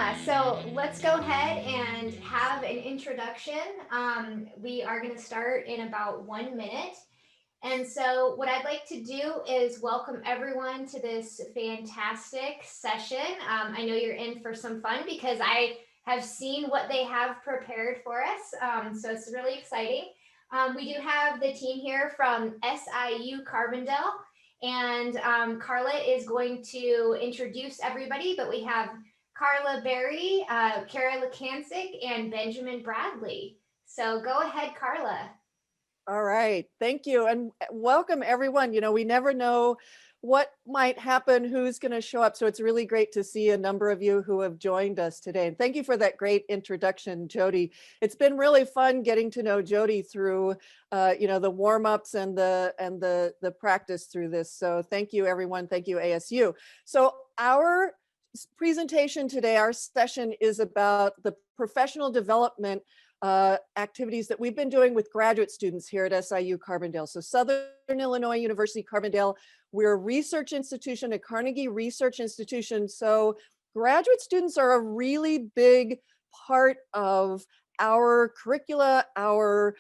Yeah, so let's go ahead and have an introduction. We are going to start in about 1 minute. And so, what I'd like to do is welcome everyone to this fantastic session. I know you're in for some fun because I have seen what they have prepared for us. So, it's really exciting. We do have the team here from SIU Carbondale, and Karla is going to introduce everybody, but we have Karla Berry, Khara Lukancic, and Benjamin Bradley. So, go ahead, Karla. All right, thank you, and welcome everyone. We never know what might happen, who's going to show up. So it's really great to see a number of you who have joined us today. And thank you for that great introduction, Jody. It's been really fun getting to know Jody through, the warm-ups and the practice through this. So thank you, everyone. Thank you, ASU. So our presentation today, our session is about the professional development activities that we've been doing with graduate students here at SIU Carbondale. So Southern Illinois University Carbondale, we're a research institution, a Carnegie Research Institution. So graduate students are a really big part of our curricula, our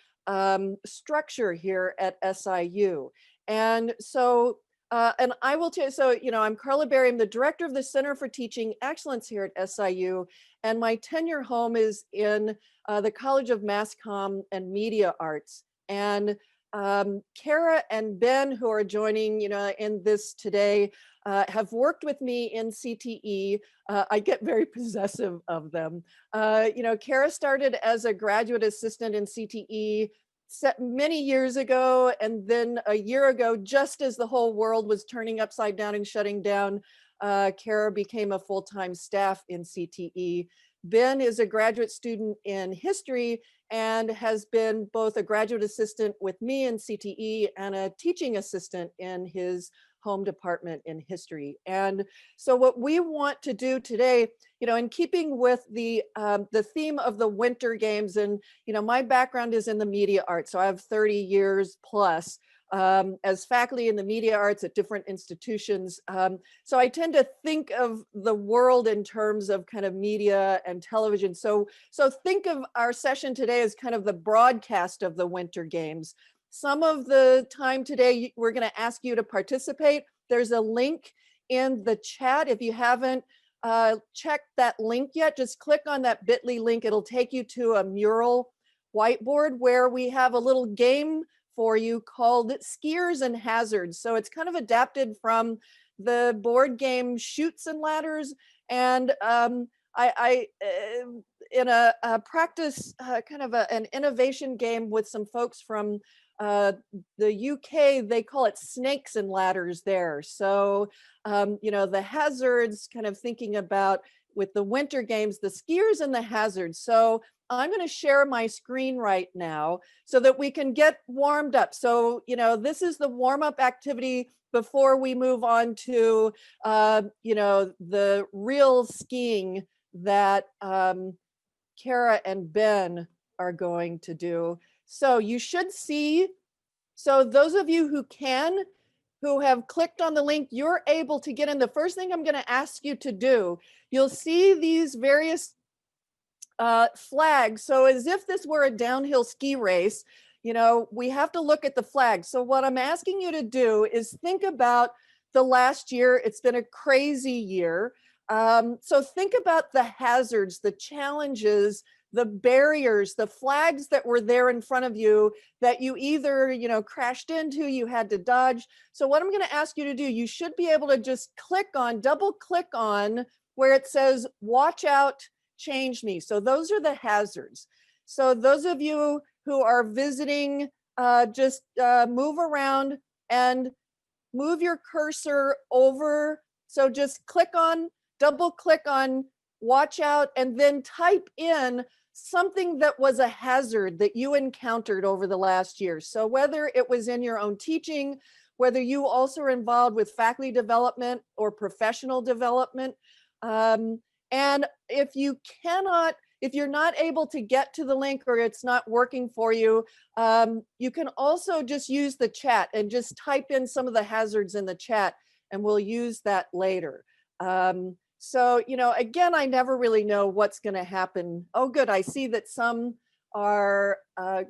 structure here at SIU. And so and I will tell you, so, I'm Karla Berry. I'm the director of the Center for Teaching Excellence here at SIU. And my tenure home is in the College of Mass Comm and Media Arts. And Khara and Ben, who are joining, in this today, have worked with me in CTE. I get very possessive of them. Khara started as a graduate assistant in CTE many years ago, and then a year ago, just as the whole world was turning upside down and shutting down, Khara became a full-time staff in CTE. Ben is a graduate student in history and has been both a graduate assistant with me in CTE and a teaching assistant in his home department in history. And so what we want to do today, in keeping with the theme of the Winter Games, and my background is in the media arts, so I have 30 years plus as faculty in the media arts at different institutions. So I tend to think of the world in terms of kind of media and television. So think of our session today as kind of the broadcast of the Winter Games. Some of the time today, we're going to ask you to participate. There's a link in the chat. If you haven't checked that link yet, just click on that bit.ly link. It'll take you to a mural whiteboard where we have a little game for you called Skiers and Hazards. So it's kind of adapted from the board game Chutes and Ladders. And I in a practice kind of an innovation game with some folks from the UK, they call it snakes and ladders there. So, the hazards, kind of thinking about with the Winter Games, the skiers and the hazards. So I'm going to share my screen right now so that we can get warmed up. So, this is the warm-up activity before we move on to, the real skiing that Khara and Ben are going to do. So you should see, so those of you who have clicked on the link, you're able to get in. The first thing I'm going to ask you to do, you'll see these various flags. So as if this were a downhill ski race, we have to look at the flag. So what I'm asking you to do is think about the last year. It's been a crazy year. So think about the hazards, the challenges, the barriers, the flags that were there in front of you that you either, crashed into, you had to dodge. So what I'm going to ask you to do, you should be able to just double click on where it says, watch out, change me. So those are the hazards. So those of you who are visiting, just move around and move your cursor over. So just double click on watch out, and then type in something that was a hazard that you encountered over the last year. So whether it was in your own teaching, whether you also are involved with faculty development or professional development. And if you're not able to get to the link or it's not working for you, you can also just use the chat and just type in some of the hazards in the chat, and we'll use that later. So, again, I never really know what's going to happen. Oh, good. I see that some are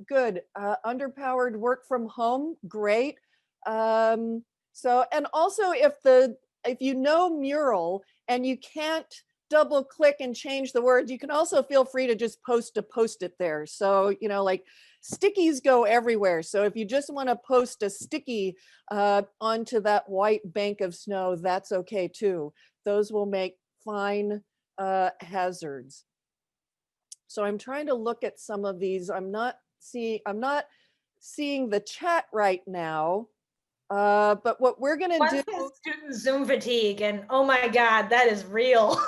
good. Underpowered work from home, great. So, and also if you know mural and you can't double click and change the words, you can also feel free to just post it there. So, like stickies go everywhere. So if you just want to post a sticky onto that white bank of snow, that's okay too. Those will make fine hazards. So I'm trying to look at some of these. I'm not seeing the chat right now. But what we're gonna do, student Zoom fatigue, and oh my God, that is real.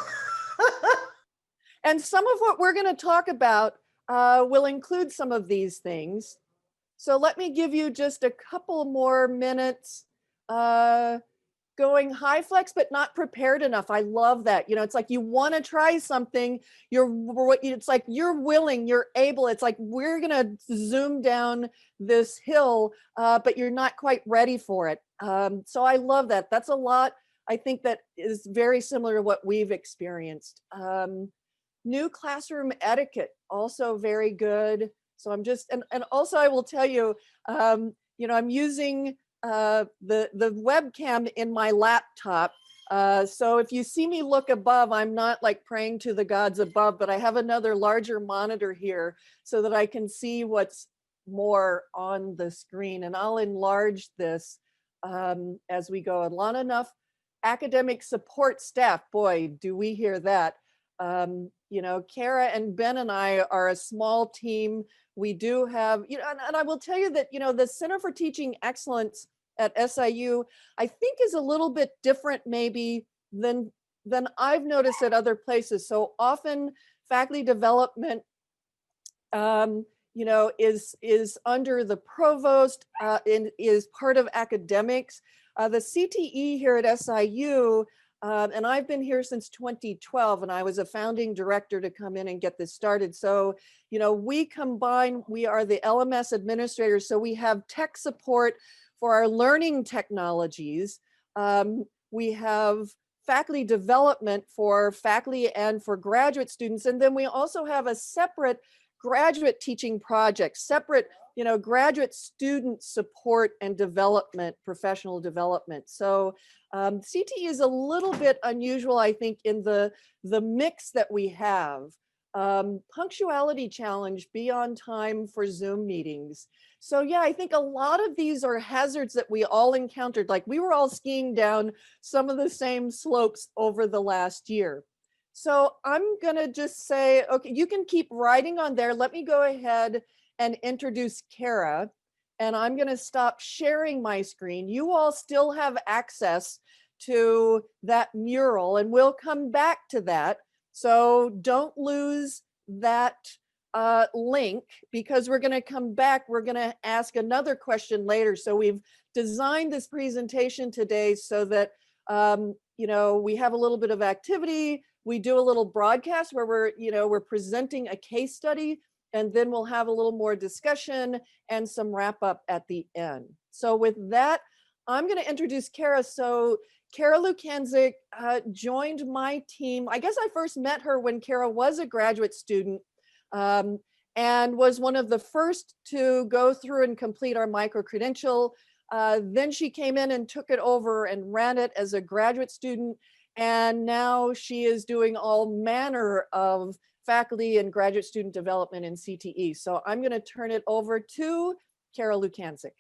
and some of what we're gonna talk about will include some of these things. So let me give you just a couple more minutes. Going high flex, but not prepared enough. I love that. It's like you want to try something. It's like you're willing, you're able. It's like we're going to zoom down this hill, but you're not quite ready for it. So I love that. That's a lot. I think that is very similar to what we've experienced. New classroom etiquette, also very good. So I'm just, and also I will tell you, I'm using the webcam in my laptop. So if you see me look above, I'm not like praying to the gods above, but I have another larger monitor here so that I can see what's more on the screen. And I'll enlarge this as we go. And not enough academic support staff. Boy, do we hear that. Khara and Ben and I are a small team. We do have, and I will tell you that, the Center for Teaching Excellence at SIU, I think is a little bit different maybe than I've noticed at other places. So often faculty development, is under the provost and is part of academics. The CTE here at SIU, and I've been here since 2012, and I was a founding director to come in and get this started. So, we combine, we are the LMS administrators, so we have tech support for our learning technologies. We have faculty development for faculty and for graduate students. And then we also have a separate graduate teaching project, separate, graduate student support and development, professional development. So CTE is a little bit unusual, I think, in the mix that we have. Punctuality challenge, be on time for Zoom meetings. So yeah, I think a lot of these are hazards that we all encountered. Like we were all skiing down some of the same slopes over the last year. So I'm gonna just say, okay, you can keep writing on there. Let me go ahead and introduce Khara, and I'm gonna stop sharing my screen. You all still have access to that mural, and we'll come back to that. So don't lose that link, because we're gonna come back. We're gonna ask another question later. So we've designed this presentation today so that we have a little bit of activity. We do a little broadcast where we're presenting a case study, and then we'll have a little more discussion and some wrap up at the end. So with that, I'm going to introduce Khara. So Khara Lukancic joined my team. I guess I first met her when Khara was a graduate student and was one of the first to go through and complete our micro-credential. Then she came in and took it over and ran it as a graduate student. And now she is doing all manner of faculty and graduate student development in CTE. So I'm going to turn it over to Khara Lukancic.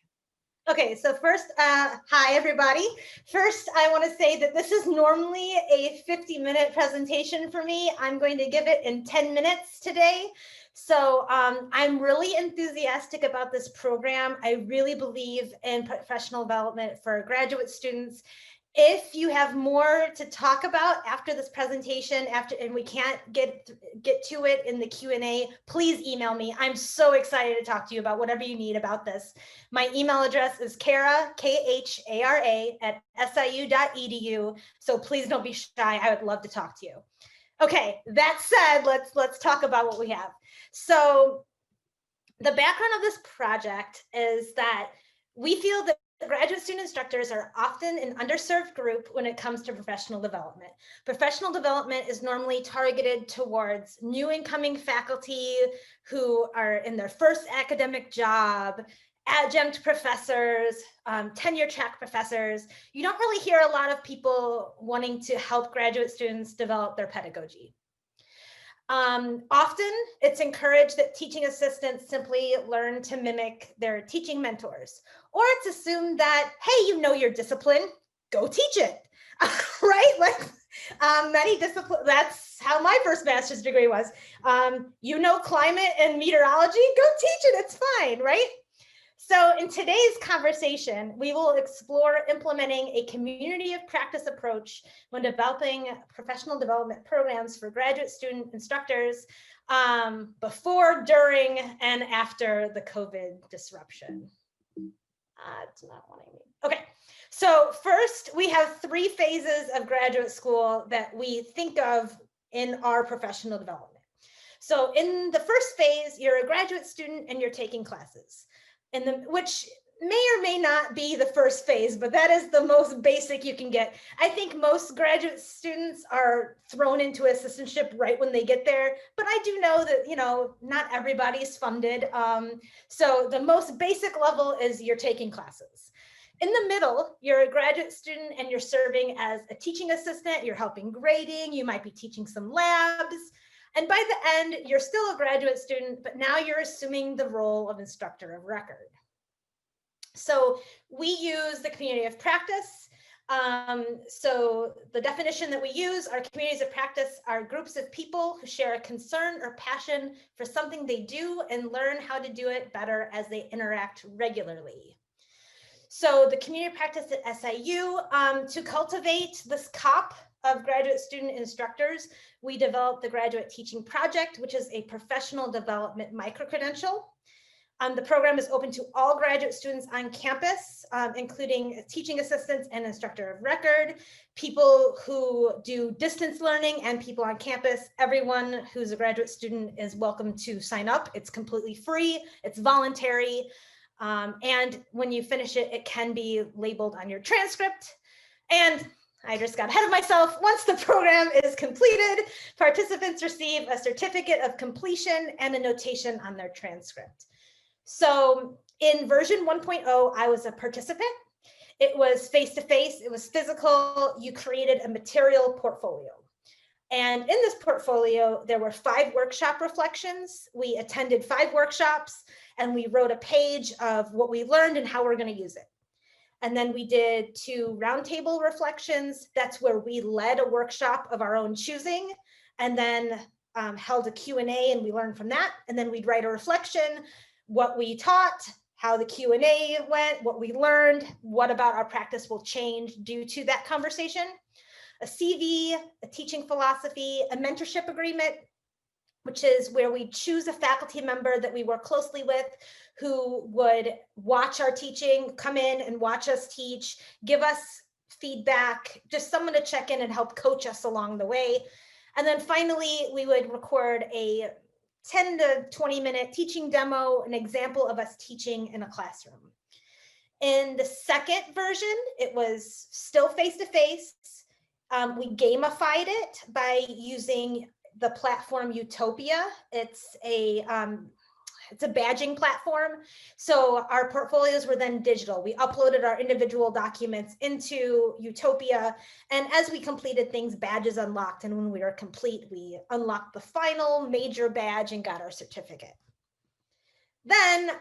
Okay, so first, hi everybody. First, I want to say that this is normally a 50-minute presentation for me. I'm going to give it in 10 minutes today. So I'm really enthusiastic about this program. I really believe in professional development for graduate students. If you have more to talk about after this presentation, and we can't get to it in the Q&A, please email me. I'm so excited to talk to you about whatever you need about this. My email address is Khara, Khara @siu.edu. So please don't be shy. I would love to talk to you. Okay, that said, let's talk about what we have. So the background of this project is that we feel that graduate student instructors are often an underserved group when it comes to professional development. Professional development is normally targeted towards new incoming faculty who are in their first academic job, adjunct professors, tenure track professors. You don't really hear a lot of people wanting to help graduate students develop their pedagogy. Often it's encouraged that teaching assistants simply learn to mimic their teaching mentors, or it's assumed that, hey, you know your discipline, go teach it, right? Like many disciplines, that's how my first master's degree was. You know climate and meteorology, go teach it, it's fine, right? So in today's conversation, we will explore implementing a community of practice approach when developing professional development programs for graduate student instructors before, during, and after the COVID disruption. It's not wanting me. Okay, so first we have 3 phases of graduate school that we think of in our professional development. So in the first phase, you're a graduate student and you're taking classes. Which may or may not be the first phase, but that is the most basic you can get. I think most graduate students are thrown into assistantship right when they get there, but I do know that, you know, not everybody's funded. So the most basic level is you're taking classes. In the middle, you're a graduate student and you're serving as a teaching assistant, you're helping grading, you might be teaching some labs. And by the end, you're still a graduate student, but now you're assuming the role of instructor of record. So we use the community of practice. So the definition that we use, our communities of practice are groups of people who share a concern or passion for something they do and learn how to do it better as they interact regularly. So the community of practice at SIU, to cultivate this COP of graduate student instructors, we developed the Graduate Teaching Project, which is a professional development micro-credential. The program is open to all graduate students on campus, including teaching assistants and instructor of record, people who do distance learning and people on campus. Everyone who's a graduate student is welcome to sign up. It's completely free, it's voluntary. And when you finish it, it can be labeled on your transcript. And I just got ahead of myself. Once the program is completed, participants receive a certificate of completion and a notation on their transcript. So in version 1.0, I was a participant. It was face-to-face, it was physical. You created a material portfolio. And in this portfolio, there were 5 workshop reflections. We attended 5 workshops and we wrote a page of what we learned and how we're going to use it. And then we did 2 roundtable reflections. That's where we led a workshop of our own choosing and then held a Q&A and we learned from that. And then we'd write a reflection, what we taught, how the Q&A went, what we learned, what about our practice will change due to that conversation. A CV, a teaching philosophy, a mentorship agreement, which is where we choose a faculty member that we work closely with who would watch our teaching, come in and watch us teach, give us feedback, just someone to check in and help coach us along the way. And then finally, we would record a 10 to 20 minute teaching demo, an example of us teaching in a classroom. In the second version, it was still face-to-face. We gamified it by using the platform Utopia. It's a badging platform. So our portfolios were then digital. We uploaded our individual documents into Utopia. And as we completed things, badges unlocked. And when we were complete, we unlocked the final major badge and got our certificate. Then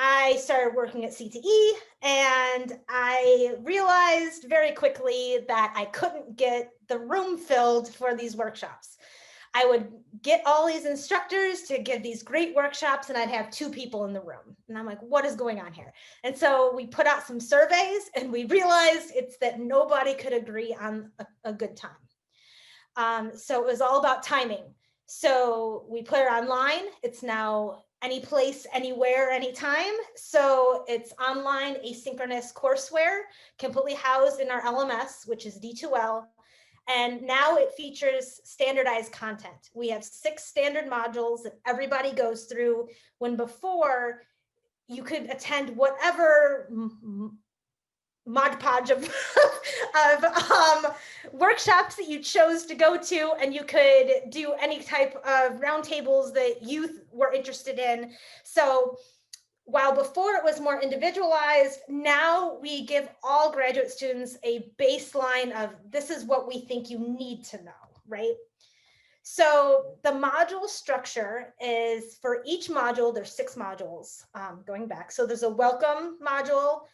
I started working at CTE and I realized very quickly that I couldn't get the room filled for these workshops. I would get all these instructors to give these great workshops and I'd have 2 people in the room. And I'm like, what is going on here? And so we put out some surveys and we realized it's that nobody could agree on a good time. So it was all about timing. So we put it online. It's now any place, anywhere, anytime. So it's online asynchronous courseware, completely housed in our LMS, which is D2L. And now it features standardized content. We have 6 standard modules that everybody goes through, when before you could attend whatever Mod Podge of, of workshops that you chose to go to, and you could do any type of roundtables that youth were interested in. So while before it was more individualized, now we give all graduate students a baseline of this is what we think you need to know, right? So the module structure is for each module, there's 6 modules going back. So there's a welcome module.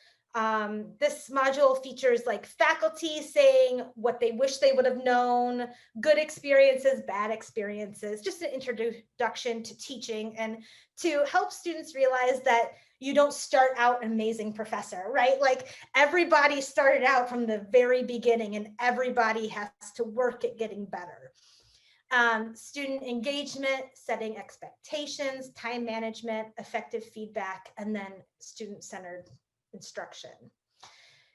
This module features like faculty saying what they wish they would have known, good experiences, bad experiences, just an introduction to teaching and to help students realize that you don't start out an amazing professor, right? Like everybody started out from the very beginning and everybody has to work at getting better. Student engagement, setting expectations, time management, effective feedback, and then student-centered instruction.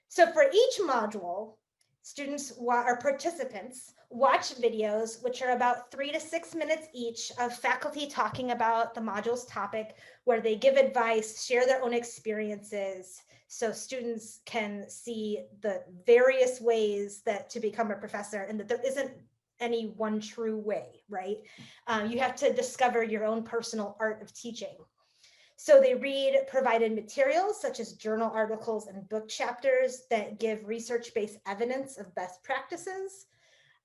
So for each module, students or participants watch videos, which are about 3 to 6 minutes each, of faculty talking about the module's topic, where they give advice, share their own experiences, so students can see the various ways that to become a professor, and that there isn't any one true way, right? You have to discover your own personal art of teaching. So they read provided materials such as journal articles and book chapters that give research-based evidence of best practices.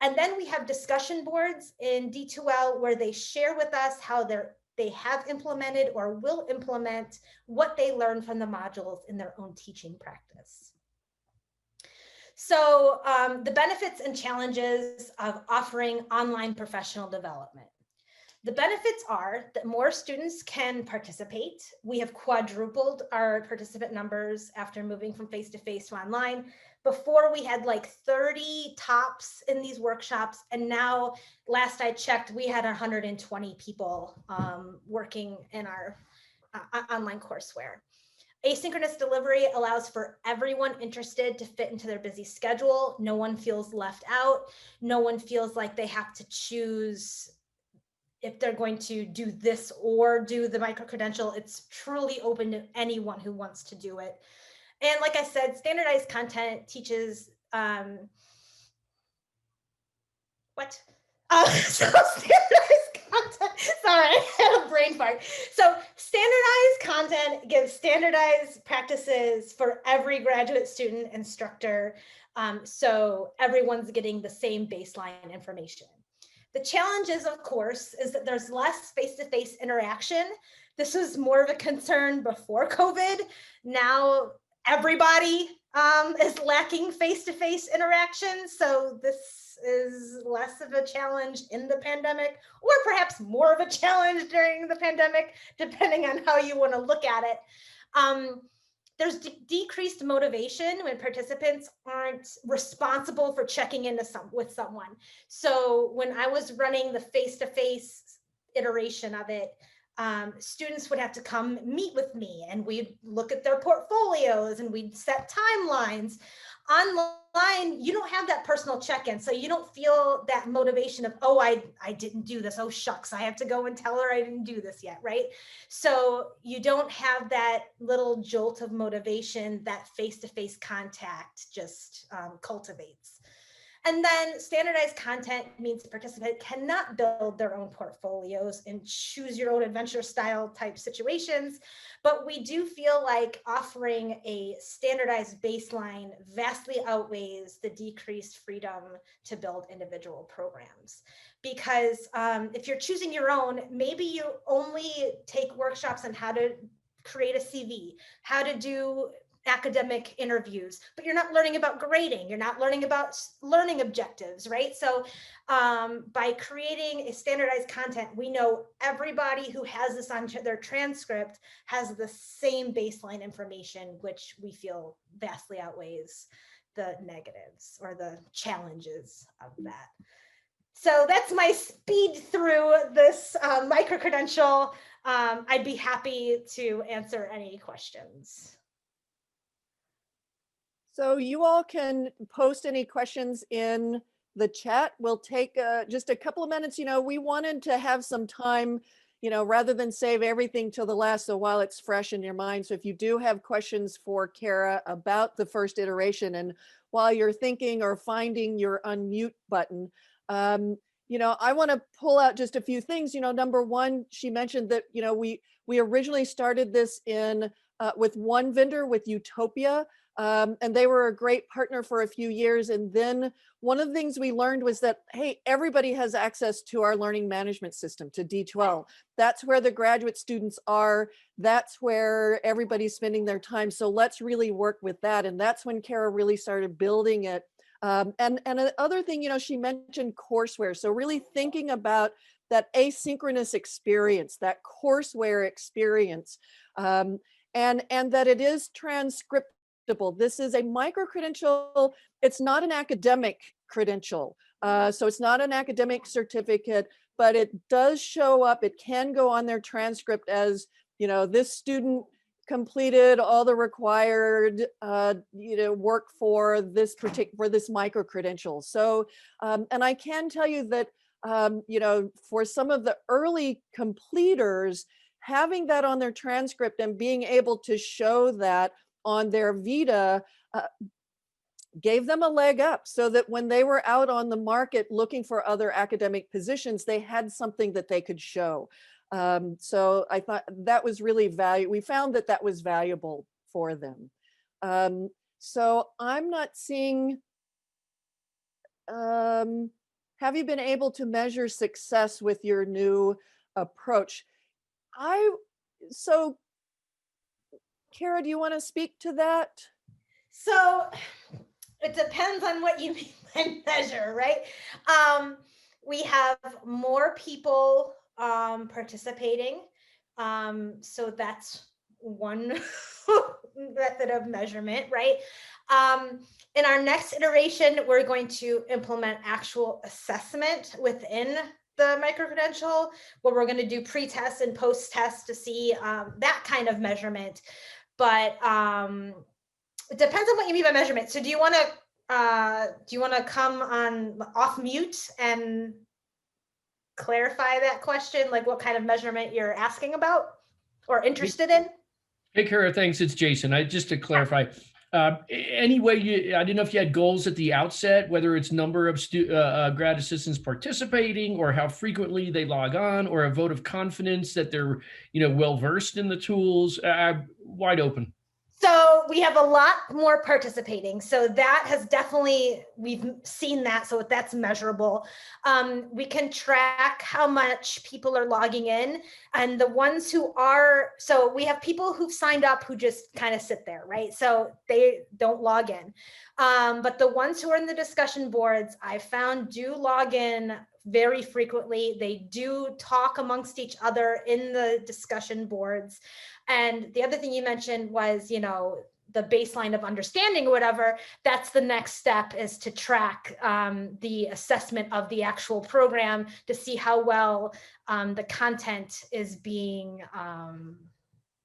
And then we have discussion boards in D2L where they share with us how they have implemented or will implement what they learned from the modules in their own teaching practice. So the benefits and challenges of offering online professional development. The benefits are that more students can participate. We have quadrupled our participant numbers after moving from face-to-face to online. Before we had like 30 tops in these workshops, and now last I checked, we had 120 people working in our online courseware. Asynchronous delivery allows for everyone interested to fit into their busy schedule. No one feels left out. No one feels like they have to choose if they're going to do this or do the micro-credential. It's truly open to anyone who wants to do it. And like I said, standardized content teaches, so standardized content, sorry, I had a brain fart. So standardized content gives standardized practices for every graduate student instructor. So everyone's getting the same baseline information. The challenge of course, is that there's less face-to-face interaction. This was more of a concern before COVID. Now everybody is lacking face-to-face interaction. So this is less of a challenge in the pandemic, or perhaps more of a challenge during the pandemic, depending on how you want to look at it. There's decreased motivation when participants aren't responsible for checking in with someone. So when I was running the face-to-face iteration of it, students would have to come meet with me and we'd look at their portfolios and we'd set timelines. Online, you don't have that personal check-in, so you don't feel that motivation of, oh, I didn't do this. Oh, shucks, I have to go and tell her I didn't do this yet, right? So you don't have that little jolt of motivation that face-to-face contact just cultivates. And then standardized content means the participant cannot build their own portfolios and choose your own adventure style type situations. But we do feel like offering a standardized baseline vastly outweighs the decreased freedom to build individual programs. Because if you're choosing your own, maybe you only take workshops on how to create a CV, how to do academic interviews, but you're not learning about grading, you're not learning about learning objectives, right? So by creating a standardized content, we know everybody who has this on their transcript has the same baseline information, which we feel vastly outweighs the negatives or the challenges of that. So that's my speed through this micro-credential. I'd be happy to answer any questions. So you all can post any questions in the chat. We'll take just a couple of minutes. You know, we wanted to have some time, rather than save everything till the last, so while it's fresh in your mind. So if you do have questions for Khara about the first iteration, and while you're thinking or finding your unmute button, I want to pull out just a few things. Number one, she mentioned that, we originally started this with one vendor, with Utopia, and they were a great partner for a few years. And then one of the things we learned was that, hey, everybody has access to our learning management system, to D12. That's where the graduate students are. That's where everybody's spending their time. So let's really work with that. And that's when Khara really started building it. And another thing, she mentioned courseware. So really thinking about that asynchronous experience, that courseware experience, and that it is transcriptable. This is a micro-credential. It's not an academic credential. So it's not an academic certificate, but it does show up. It can go on their transcript as, this student completed all the required work for this micro credential. So and I can tell you that for some of the early completers, having that on their transcript and being able to show that on their vita gave them a leg up, so that when they were out on the market looking for other academic positions, they had something that they could show. So I thought that was really valuable. We found that was valuable for them. So I'm not seeing, have you been able to measure success with your new approach? So Khara, do you want to speak to that? So it depends on what you mean by measure, right? We have more people participating. So that's one method of measurement, right? In our next iteration, we're going to implement actual assessment within the micro-credential, where we're going to do pre-test and post-test to see that kind of measurement. But it depends on what you mean by measurement. So do you want to come on off mute and clarify that question, like what kind of measurement you're asking about or interested in? Hey, Khara, thanks. It's Jason. Just to clarify, anyway, I didn't know if you had goals at the outset, whether it's number of grad assistants participating, or how frequently they log on, or a vote of confidence that they're, well-versed in the tools. Wide open. So we have a lot more participating. So that has definitely, we've seen that. So that's measurable. We can track how much people are logging in, and the ones who are, so we have people who've signed up who just kind of sit there, right? So they don't log in. But the ones who are in the discussion boards, I found, do log in very frequently. They do talk amongst each other in the discussion boards. And the other thing you mentioned was, the baseline of understanding or whatever. That's the next step, is to track the assessment of the actual program to see how well the content is being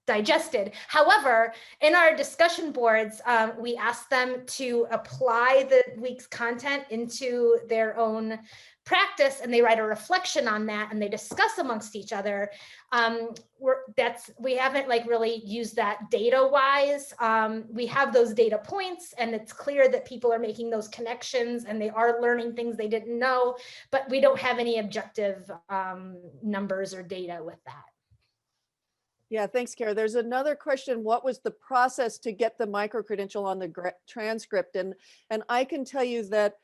digested. However, in our discussion boards, we ask them to apply the week's content into their own practice, and they write a reflection on that, and they discuss amongst each other. We haven't really used that data wise. We have those data points, and it's clear that people are making those connections and they are learning things they didn't know, but we don't have any objective numbers or data with that. Yeah, thanks, Khara. There's another question. What was the process to get the micro-credential on the transcript? And I can tell you that,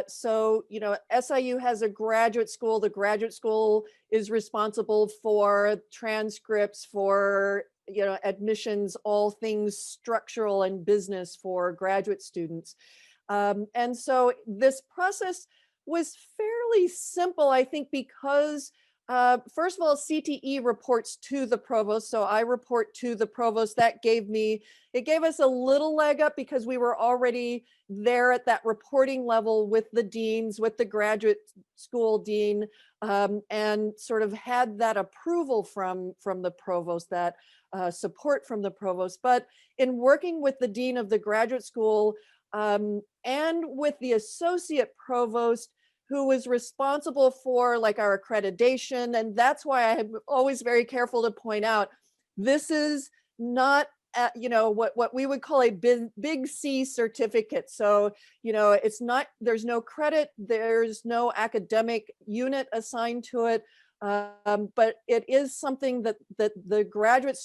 SIU has a graduate school. The graduate school is responsible for transcripts, for, admissions, all things structural and business for graduate students. And so this process was fairly simple, I think, because first of all, CTE reports to the provost. So I report to the provost. That gave us a little leg up, because we were already there at that reporting level with the deans, with the graduate school dean, and sort of had that approval from the provost, that support from the provost. But in working with the dean of the graduate school and with the associate provost, who was responsible for like our accreditation. And that's why I'm always very careful to point out, this is not you know, what we would call a big C certificate. So, you know, it's not, there's no credit, there's no academic unit assigned to it. But it is something that the graduate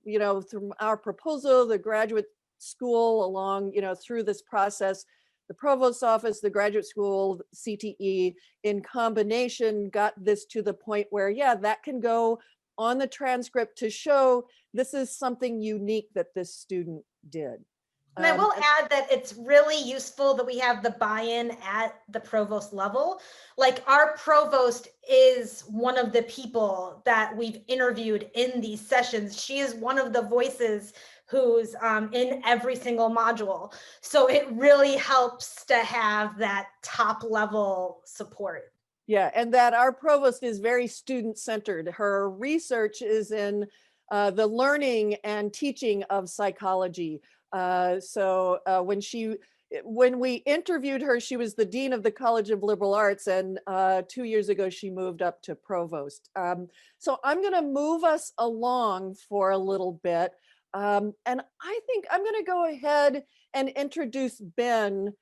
you know, through our proposal, the graduate school along, you know, through this process, the provost's office, the graduate school, CTE in combination got this to the point where, yeah, that can go on the transcript to show this is something unique that this student did. And I will add that it's really useful that we have the buy-in at the provost level. Like our provost is one of the people that we've interviewed in these sessions. She is one of the voices who's in every single module. So it really helps to have that top level support. Yeah, and that our provost is very student-centered. Her research is in the learning and teaching of psychology. So when we interviewed her, she was the dean of the College of Liberal Arts, and 2 years ago she moved up to provost. So I'm going to move us along for a little bit, and I think I'm going to go ahead and introduce Ben.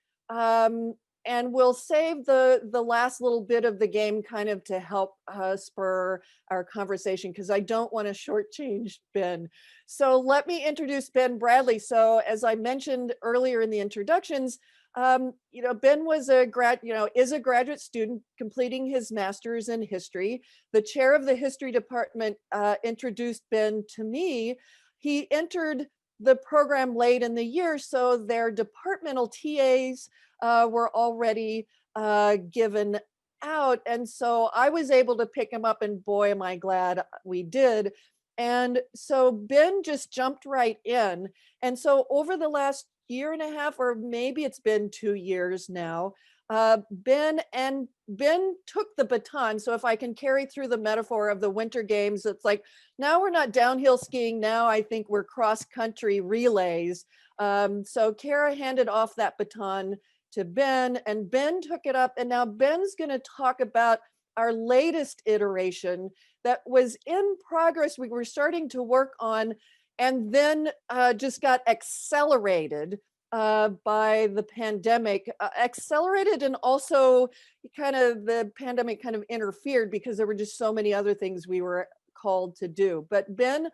And we'll save the last little bit of the game kind of to help spur our conversation, because I don't want to shortchange Ben. So let me introduce Ben Bradley. So as I mentioned earlier in the introductions, you know, Ben was is a graduate student completing his master's in history. The chair of the history department introduced Ben to me. He entered the program late in the year, so their departmental TAs were already given out. And so I was able to pick him up, and boy, am I glad we did. And so Ben just jumped right in. And so over the last year and a half, or maybe it's been 2 years now, Ben took the baton. So if I can carry through the metaphor of the Winter Games, it's like, now we're not downhill skiing. Now I think we're cross country relays. So Khara handed off that baton to Ben, and Ben took it up. And now Ben's going to talk about our latest iteration that was in progress. We were starting to work on, and then just got accelerated by the pandemic, accelerated, and also kind of the pandemic kind of interfered because there were just so many other things we were called to do. But Ben,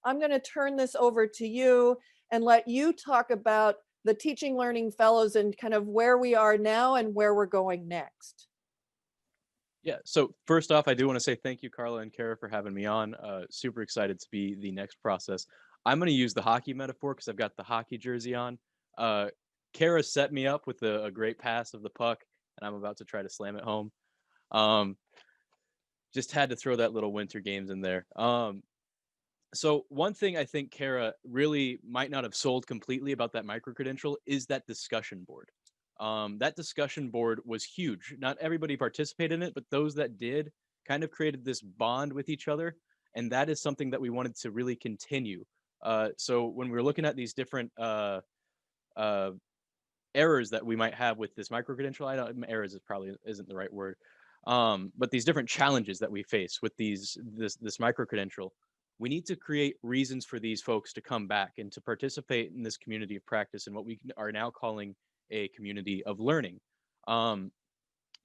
I'm going to turn this over to you and let you talk about the Teaching Learning Fellows and kind of where we are now and where we're going next. Yeah, so first off, I do want to say thank you, Karla and Khara, for having me on. Super excited to be the next process. I'm going to use the hockey metaphor because I've got the hockey jersey on. Khara set me up with a great pass of the puck, and I'm about to try to slam it home. Just had to throw that little Winter Games in there. So one thing I think Khara really might not have sold completely about that micro-credential is that discussion board. That discussion board was huge. Not everybody participated in it, but those that did kind of created this bond with each other. And that is something that we wanted to really continue. So when we were looking at these different errors that we might have with this micro-credential, errors is probably isn't the right word. But these different challenges that we face with this micro-credential, we need to create reasons for these folks to come back and to participate in this community of practice and what we are now calling a community of learning.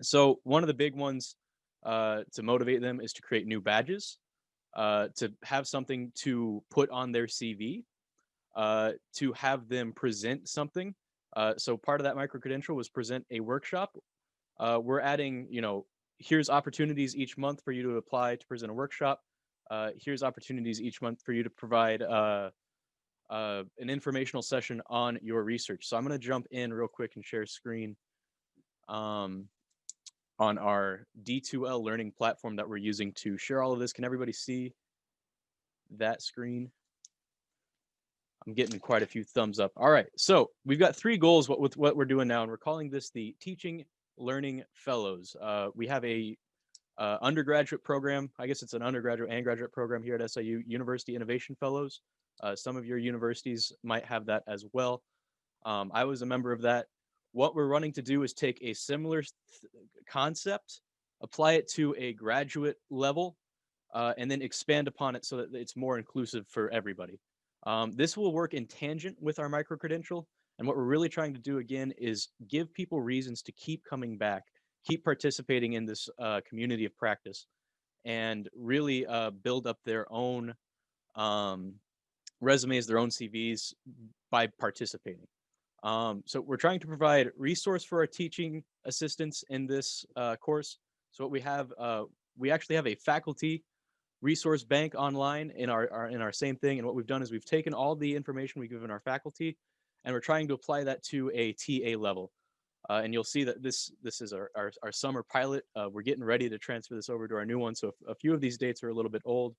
So one of the big ones to motivate them is to create new badges, to have something to put on their CV, to have them present something. So part of that micro-credential was present a workshop. We're adding, here's opportunities each month for you to apply to present a workshop. Here's opportunities each month for you to provide an informational session on your research. So I'm going to jump in real quick and share screen on our D2L learning platform that we're using to share all of this. Can everybody see that screen? I'm getting quite a few thumbs up. All right, so we've got 3 goals with what we're doing now, and we're calling this the Teaching Learning Fellows. We have a undergraduate program. I guess it's an undergraduate and graduate program here at SIU, University Innovation Fellows. Some of your universities might have that as well. I was a member of that. what we're running to do is take a similar concept, apply it to a graduate level, and then expand upon it so that it's more inclusive for everybody. This will work in tangent with our micro-credential. And what we're really trying to do, again, is give people reasons to keep coming back, keep participating in this community of practice, and really build up their own resumes, their own CVs by participating. So we're trying to provide resource for our teaching assistants in this course. So what we actually have a faculty resource bank online in our same thing. And what we've done is we've taken all the information we've given our faculty, and we're trying to apply that to a TA level. And you'll see that this is our summer pilot. We're getting ready to transfer this over to our new one. So a few of these dates are a little bit old,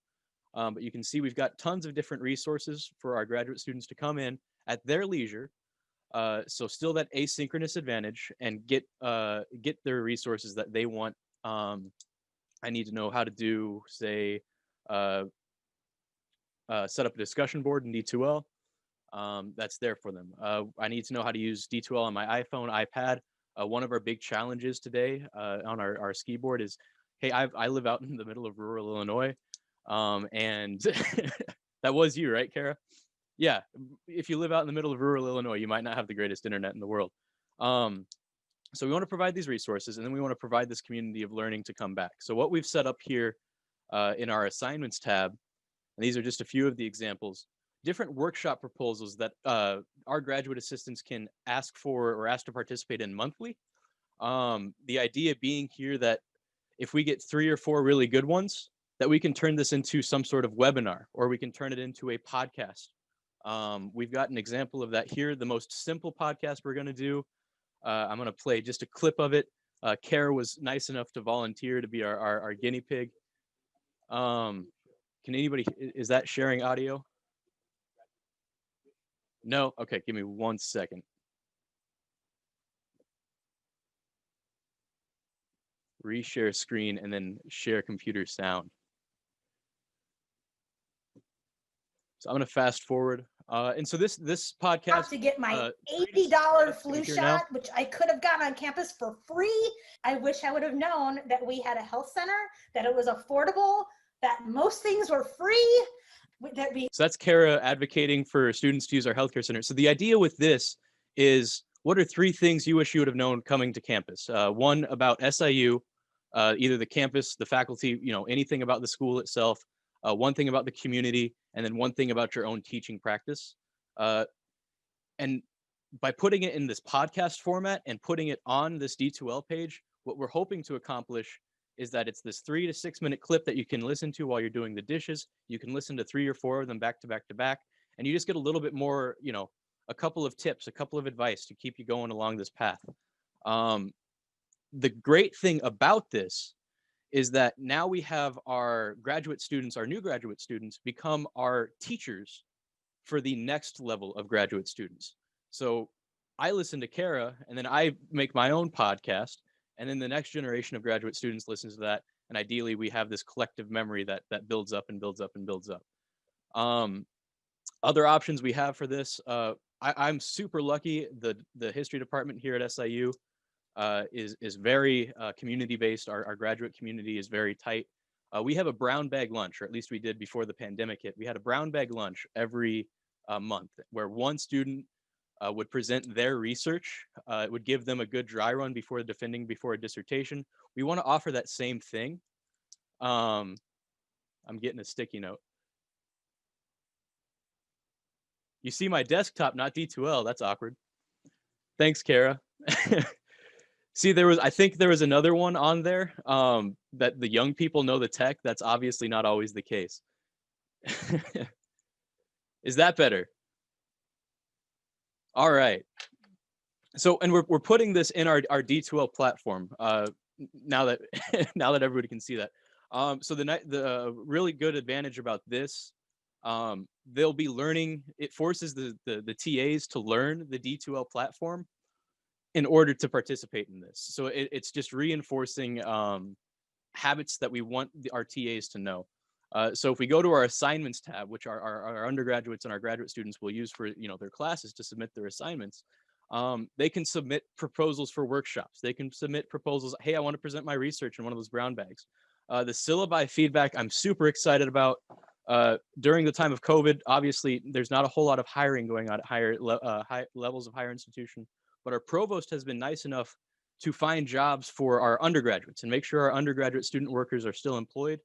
but you can see we've got tons of different resources for our graduate students to come in at their leisure. So still that asynchronous advantage, and get their resources that they want. I need to know how to do, say, set up a discussion board in D2L. That's there for them. I need to know how to use D2L on my iPhone, iPad. One of our big challenges today on our ski board is, hey, I live out in the middle of rural Illinois, and that was you, right, Khara? Yeah, if you live out in the middle of rural Illinois, you might not have the greatest internet in the world. So we want to provide these resources, and then we want to provide this community of learning to come back. So what we've set up here in our assignments tab, and these are just a few of the examples, different workshop proposals that our graduate assistants can ask for or ask to participate in monthly. The idea being here that if we get 3 or 4 really good ones, that we can turn this into some sort of webinar, or we can turn it into a podcast. We've got an example of that here. The most simple podcast we're going to do, I'm going to play just a clip of it. Khara was nice enough to volunteer to be our guinea pig. Can anybody, is that sharing audio? No? Okay, give me 1 second. Reshare screen and then share computer sound. So I'm going to fast forward. And so this podcast, to get my $80 flu shot, now, which I could have gotten on campus for free. I wish I would have known that we had a health center, that it was affordable, that most things were free. So that's Khara advocating for students to use our healthcare center. So the idea with this is, what are 3 things you wish you would have known coming to campus? One about SIU, either the campus, the faculty, anything about the school itself. One thing about the community, and then one thing about your own teaching practice. And by putting it in this podcast format and putting it on this D2L page, what we're hoping to accomplish is that it's this 3 to 6 minute clip that you can listen to while you're doing the dishes. You can listen to 3 or 4 of them back to back to back, and you just get a little bit more, a couple of tips, a couple of advice to keep you going along this path. The great thing about this is that now we have our graduate students, our new graduate students, become our teachers for the next level of graduate students. So I listen to Khara, and then I make my own podcast, and then the next generation of graduate students listens to that, and ideally we have this collective memory that builds up and builds up and builds up. Other options we have for this, I'm super lucky. The history department here at SIU is very community-based. Our graduate community is very tight. We have a brown bag lunch, or at least we did before the pandemic hit. We had a brown bag lunch every month, where one student would present their research. It would give them a good dry run before defending before a dissertation. We want to offer that same thing. I'm getting a sticky note. You see my desktop, not D2L. That's awkward. Thanks, Khara. See, I think there was another one on there that the young people know the tech. That's obviously not always the case. Is that better? All right. So, and we're putting this in our D2L platform now that everybody can see that. So the really good advantage about this, they'll be learning. It forces the TAs to learn the D2L platform in order to participate in this. So it's just reinforcing habits that we want our TAs to know. So if we go to our assignments tab, which our undergraduates and our graduate students will use for their classes to submit their assignments, They can submit proposals for workshops. They can submit proposals. Hey, I want to present my research in one of those brown bags. The syllabi feedback, I'm super excited about. During the time of COVID, obviously, there's not a whole lot of hiring going on at high levels of higher institution, but our provost has been nice enough to find jobs for our undergraduates and make sure our undergraduate student workers are still employed.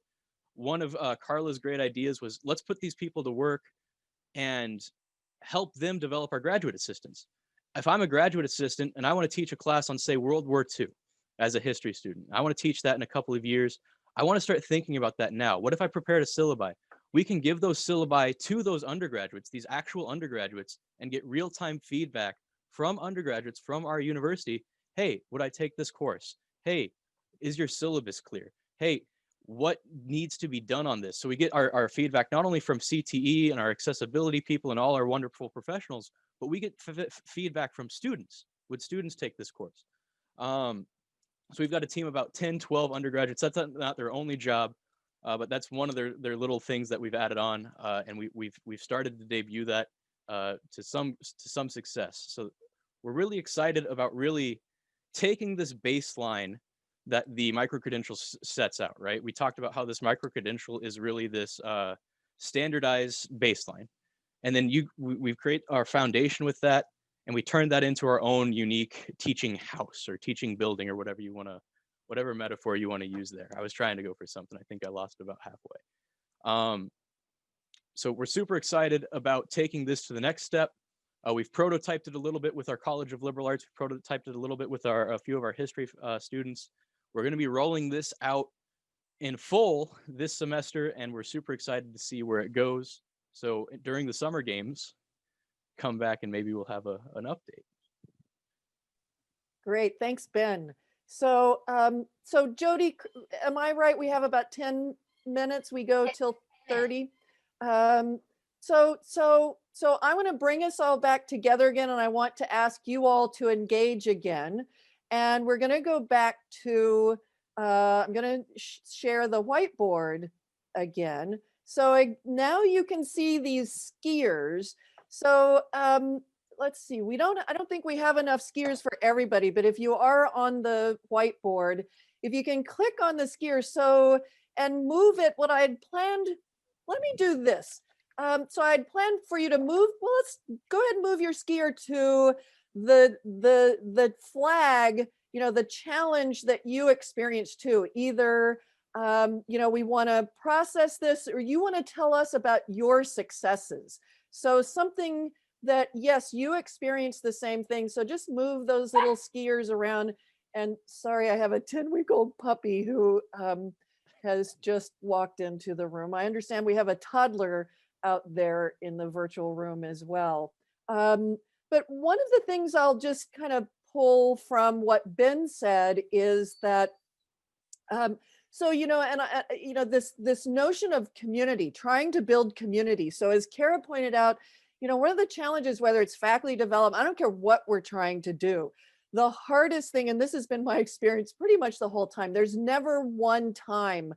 One of Karla's great ideas was, let's put these people to work and help them develop our graduate assistants. If I'm a graduate assistant and I want to teach a class on, say, World War II as a history student, I want to teach that in a couple of years. I want to start thinking about that now. What if I prepared a syllabi? We can give those syllabi to those undergraduates, these actual undergraduates, and get real-time feedback from undergraduates from our university. Hey, would I take this course? Hey, is your syllabus clear? Hey, what needs to be done on this? So we get our feedback not only from CTE and our accessibility people and all our wonderful professionals, but we get feedback from students. Would students take this course? So we've got a team of about 10, 12 undergraduates. That's not their only job, but that's one of their little things that we've added on, and we've started to debut that to some success. So we're really excited about really taking this baseline that the micro-credential sets out, right? We talked about how this micro-credential is really this standardized baseline. And then we've created our foundation with that, and we turned that into our own unique teaching house or teaching building or whatever you want to, whatever metaphor you want to use there. I was trying to go for something. I think I lost about halfway. So we're super excited about taking this to the next step. We've prototyped it a little bit with our College of Liberal Arts. We've prototyped it a little bit with a few of our history students. We're going to be rolling this out in full this semester, and we're super excited to see where it goes. So during the summer games, come back and maybe we'll have an update. Great, thanks, Ben. So, so Jody, am I right? We have about 10 minutes. We go till 30. So I want to bring us all back together again, and I want to ask you all to engage again. And we're going to go back to, I'm going to share the whiteboard again. So now you can see these skiers. So let's see, I don't think we have enough skiers for everybody, but if you are on the whiteboard, if you can click on the skier, and move it, what I had planned, let me do this. So I'd planned for you to move, well, let's go ahead and move your skier to the flag, the challenge that you experienced too. Either, we want to process this, or you want to tell us about your successes. So something that, yes, you experienced the same thing. So just move those little skiers around. And sorry, I have a 10-week-old puppy who has just walked into the room. I understand we have a toddler out there in the virtual room as well. But one of the things I'll just kind of pull from what Ben said is that, this notion of community, trying to build community. So as Khara pointed out, one of the challenges, whether it's faculty development, I don't care what we're trying to do, the hardest thing, and this has been my experience pretty much the whole time, there's never one time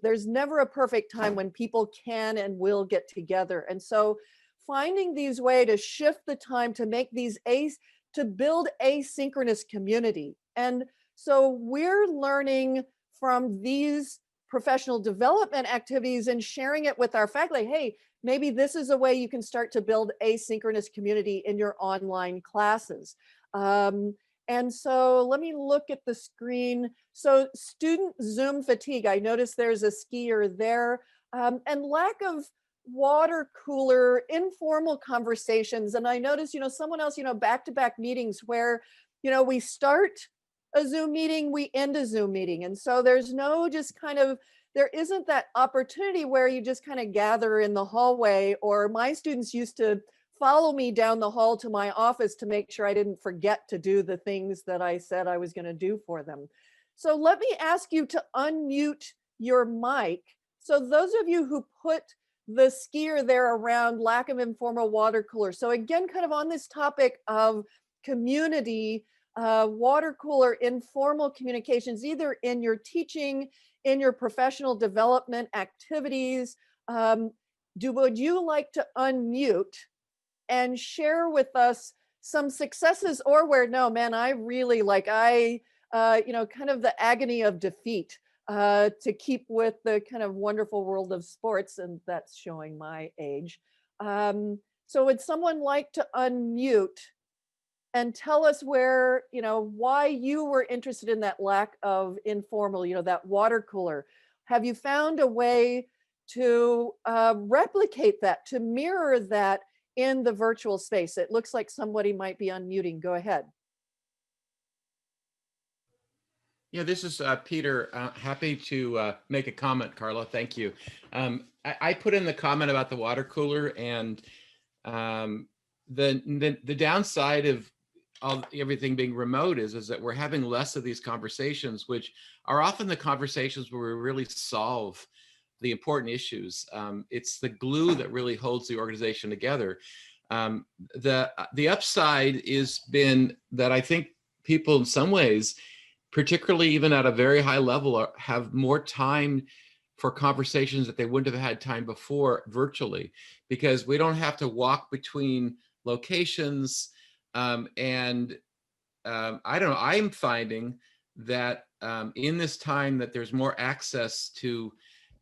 there's never a perfect time when people can and will get together. And so finding these ways to shift the time to make to build asynchronous community. And so we're learning from these professional development activities and sharing it with our faculty. Hey, maybe this is a way you can start to build asynchronous community in your online classes. And so let me look at the screen. So student Zoom fatigue, I noticed there's a skier there, and lack of water cooler, informal conversations. And I noticed, someone else, back-to-back meetings where, we start a Zoom meeting, we end a Zoom meeting. And so there's no there isn't that opportunity where you just kind of gather in the hallway, or my students used to follow me down the hall to my office to make sure I didn't forget to do the things that I said I was going to do for them. So let me ask you to unmute your mic. So those of you who put the skier there around lack of informal water cooler. So again, kind of on this topic of community, water cooler, informal communications, either in your teaching, in your professional development activities. Would you like to unmute and share with us some successes or where, no, man, I really like, kind of the agony of defeat to keep with the kind of wonderful world of sports, and that's showing my age. So would someone like to unmute and tell us where, why you were interested in that lack of informal, that water cooler? Have you found a way to replicate that, to mirror that in the virtual space? It looks like somebody might be unmuting. Go ahead. Yeah, this is Peter. Happy to make a comment, Karla. Thank you. I put in the comment about the water cooler, and the downside of everything being remote is that we're having less of these conversations, which are often the conversations where we really solve the important issues. It's the glue that really holds the organization together. The upside has been that I think people in some ways, particularly even at a very high level, have more time for conversations that they wouldn't have had time before virtually, because we don't have to walk between locations. I don't know, I'm finding that in this time that there's more access to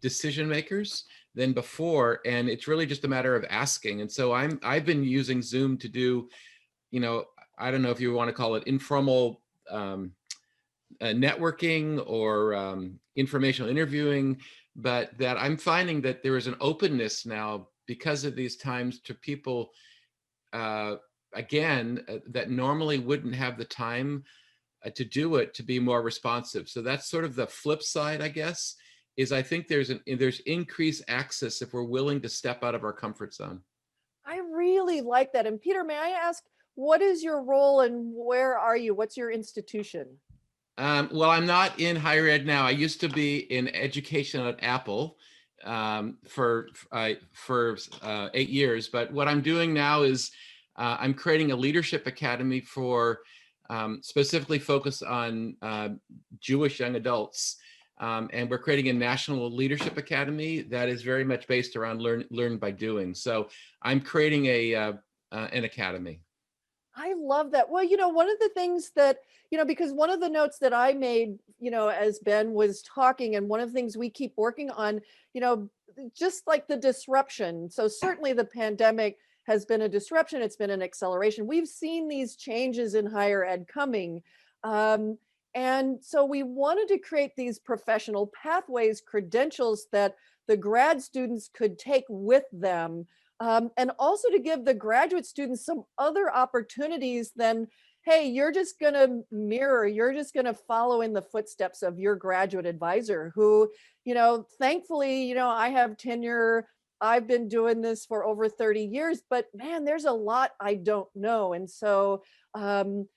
decision makers than before, and it's really just a matter of asking. And so I've been using Zoom to do, I don't know if you want to call it informal networking or informational interviewing, but that I'm finding that there is an openness now because of these times to people, that normally wouldn't have the time to do it, to be more responsive. So that's sort of the flip side, I guess, is I think there's increased access if we're willing to step out of our comfort zone. I really like that. And Peter, may I ask, what is your role and where are you? What's your institution? Well, I'm not in higher ed now. I used to be in education at Apple for 8 years. But what I'm doing now is I'm creating a leadership academy for specifically focused on Jewish young adults. And we're creating a national leadership academy that is very much based around learn by doing. So I'm creating an academy. I love that. Well, one of the things that, because one of the notes that I made, as Ben was talking, and one of the things we keep working on, just like the disruption. So certainly the pandemic has been a disruption. It's been an acceleration. We've seen these changes in higher ed coming. And so we wanted to create these professional pathways, credentials that the grad students could take with them. And also to give the graduate students some other opportunities than, hey, you're just going to mirror, you're just going to follow in the footsteps of your graduate advisor who, thankfully, I have tenure. I've been doing this for over 30 years, but man, there's a lot I don't know. And so, I'm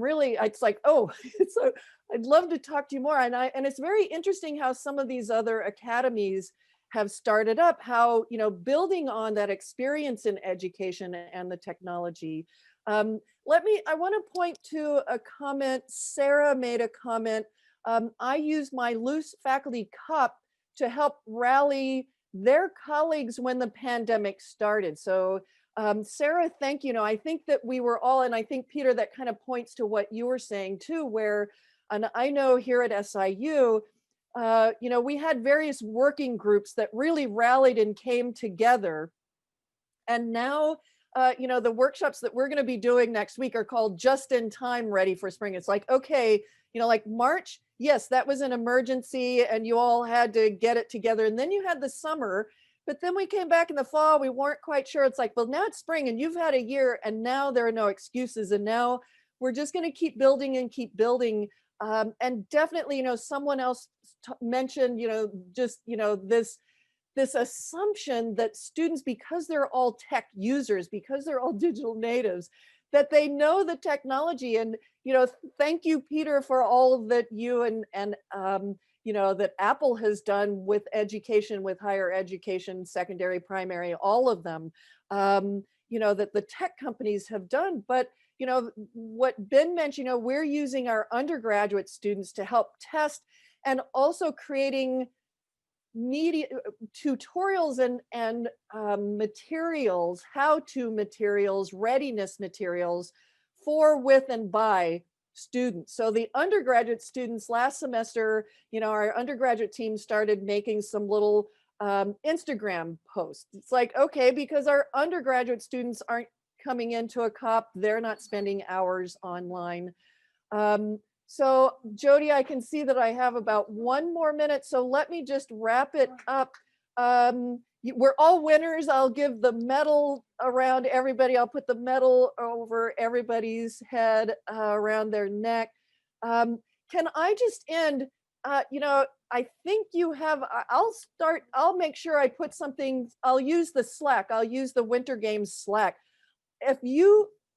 really, it's like, I'd love to talk to you more. And it's very interesting how some of these other academies have started up, how, building on that experience in education and the technology. I want to point to a comment. Sarah made a comment. I use my loose faculty cup to help rally their colleagues when the pandemic started. So Sarah, thank you. I think that we were all, and I think Peter, that kind of points to what you were saying too, where, and I know here at SIU, we had various working groups that really rallied and came together. And now, the workshops that we're going to be doing next week are called Just in Time Ready for Spring. It's like, okay, like March, yes, that was an emergency and you all had to get it together. And then you had the summer, but then we came back in the fall, we weren't quite sure. It's like, well, now it's spring and you've had a year and now there are no excuses. And now we're just going to keep building and keep building. And definitely, someone else mentioned, this assumption that students, because they're all tech users, because they're all digital natives, that they know the technology. And, thank you, Peter, for all that you and that Apple has done with education, with higher education, secondary, primary, all of them, that the tech companies have done. But what Ben mentioned, we're using our undergraduate students to help test and also creating media tutorials and materials, how-to materials, readiness materials for, with, and by students. So the undergraduate students last semester, our undergraduate team started making some little Instagram posts. It's like, okay, because our undergraduate students aren't coming into a COP, they're not spending hours online. So Jody, I can see that I have about 1 more minute. So let me just wrap it up. We're all winners. I'll give the medal around everybody. I'll put the medal over everybody's head, around their neck. Can I just end, I think you have, I'll make sure I put something, I'll use the Slack. I'll use the Winter Games Slack.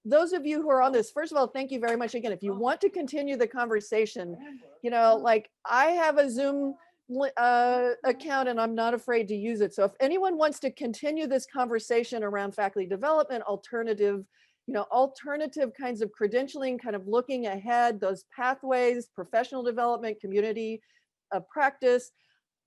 Those of you who are on this, first of all, thank you very much again. If you want to continue the conversation, like I have a Zoom account and I'm not afraid to use it. So if anyone wants to continue this conversation around faculty development, alternative kinds of credentialing, kind of looking ahead, those pathways, professional development, community practice,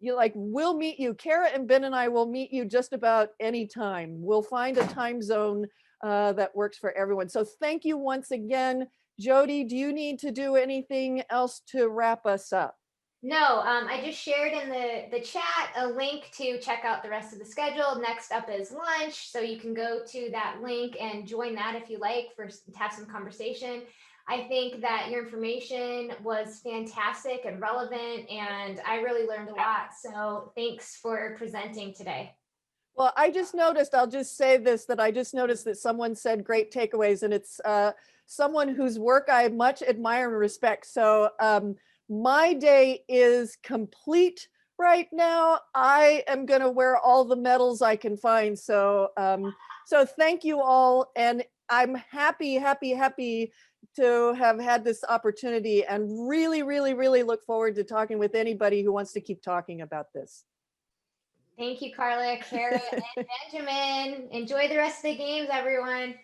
we'll meet you. Khara and Ben and I will meet you just about any time. We'll find a time zone that works for everyone. So thank you once again. Jody, do you need to do anything else to wrap us up? No, I just shared in the chat a link to check out the rest of the schedule. Next up is lunch. So you can go to that link and join that if you like, to have some conversation. I think that your information was fantastic and relevant, and I really learned a lot. So thanks for presenting today. Well, I just noticed, I'll just say this, that I just noticed that someone said great takeaways, and it's someone whose work I much admire and respect. So my day is complete right now. I am going to wear all the medals I can find. So, so thank you all. And I'm happy to have had this opportunity, and really, really, really look forward to talking with anybody who wants to keep talking about this. Thank you, Karla, Khara, and Benjamin. Enjoy the rest of the games, everyone.